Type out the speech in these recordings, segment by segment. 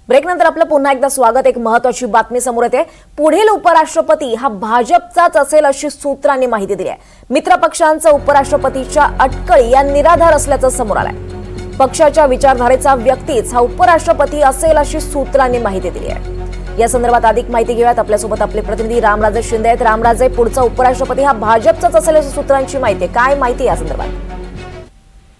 ब्रेकनंतर आपलं पुन्हा एकदा स्वागत। एक महत्त्वाची बातमी समोर येते। पुढील उपराष्ट्रपती हा भाजपचाच असेल अशी सूत्रांनी माहिती दिली आहे। मित्र पक्षांचा उपराष्ट्रपतीच्या अटकळी या निराधार असल्याचं समोर आलंय। पक्षाच्या विचारधारेचा व्यक्तीच हा उपराष्ट्रपती असेल अशी सूत्रांनी माहिती दिली आहे। या संदर्भात अधिक माहिती घेऊयात। आपल्यासोबत आपले प्रतिनिधी रामराजे शिंदे आहेत। रामराजे, पुढचा उपराष्ट्रपती हा भाजपचाच असेल अशी सूत्रांची माहिती, काय माहिती या संदर्भात?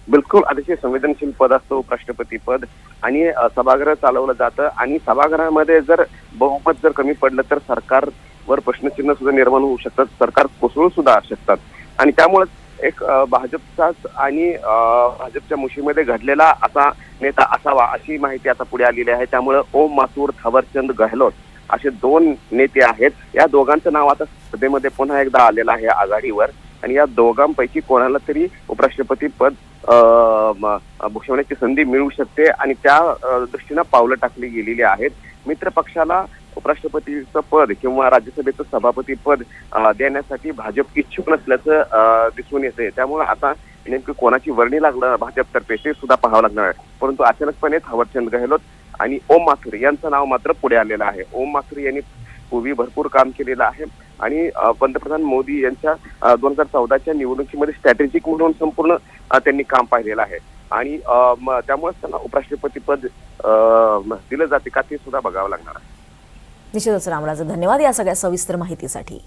बिलकुल अतिशय संवेदनशील पद असतं उपराष्ट्रपती पद आणि सभागृह चालवलं जातं आणि सभागृहामध्ये जर बहुमत जर कमी पडलं तर सरकारवर प्रश्नचिन्ह सुद्धा निर्माण होऊ शकतात, सरकार कोसळू सुद्धा शकतात आणि त्यामुळे एक भाजपचाच आणि भाजपच्या मुशीमध्ये घडलेला असा नेता असावा अशी माहिती आता पुढे आलेली आहे। त्यामुळे ओम माथुर, थावरचंद गहलोत असे दोन नेते आहेत। या दोघांचं नाव आता स्पर्धेमध्ये पुन्हा एकदा आलेलं आहे आघाडीवर आणि या दोघांपैकी कोणाला तरी उपराष्ट्रपती पद भूषवण्याची संधी मिळू शकते आणि त्या दृष्टीनं पावलं टाकली गेलेली आहेत। मित्र पक्षाला उपराष्ट्रपतीचं पद किंवा राज्यसभेचं सभापती पद देण्यासाठी भाजप इच्छुक नसल्याचं दिसून येते। त्यामुळे आता नेमकी कोणाची वर्णी लागलं भाजपतर्फे ते सुद्धा पाहावं लागणार आहे। परंतु अचानकपणे थावरचंद गहलोत आणि ओम माथुर यांचं नाव मात्र पुढे आलेलं आहे। ओम माथुर यांनी पूर्वी भरपूर काम केलेलं आहे आणि पंतप्रधान मोदी यांच्या 2014च्या निवडणुकीमध्ये स्ट्रॅटेजिक म्हणून संपूर्ण त्यांनी काम पाहिलेलं आहे आणि त्यामुळे त्यांना उपराष्ट्रपती पद दिलं जाते का ते सुद्धा बघावं लागणार आहे। निश्चितच रामराजे, धन्यवाद या सगळ्या सविस्तर माहितीसाठी।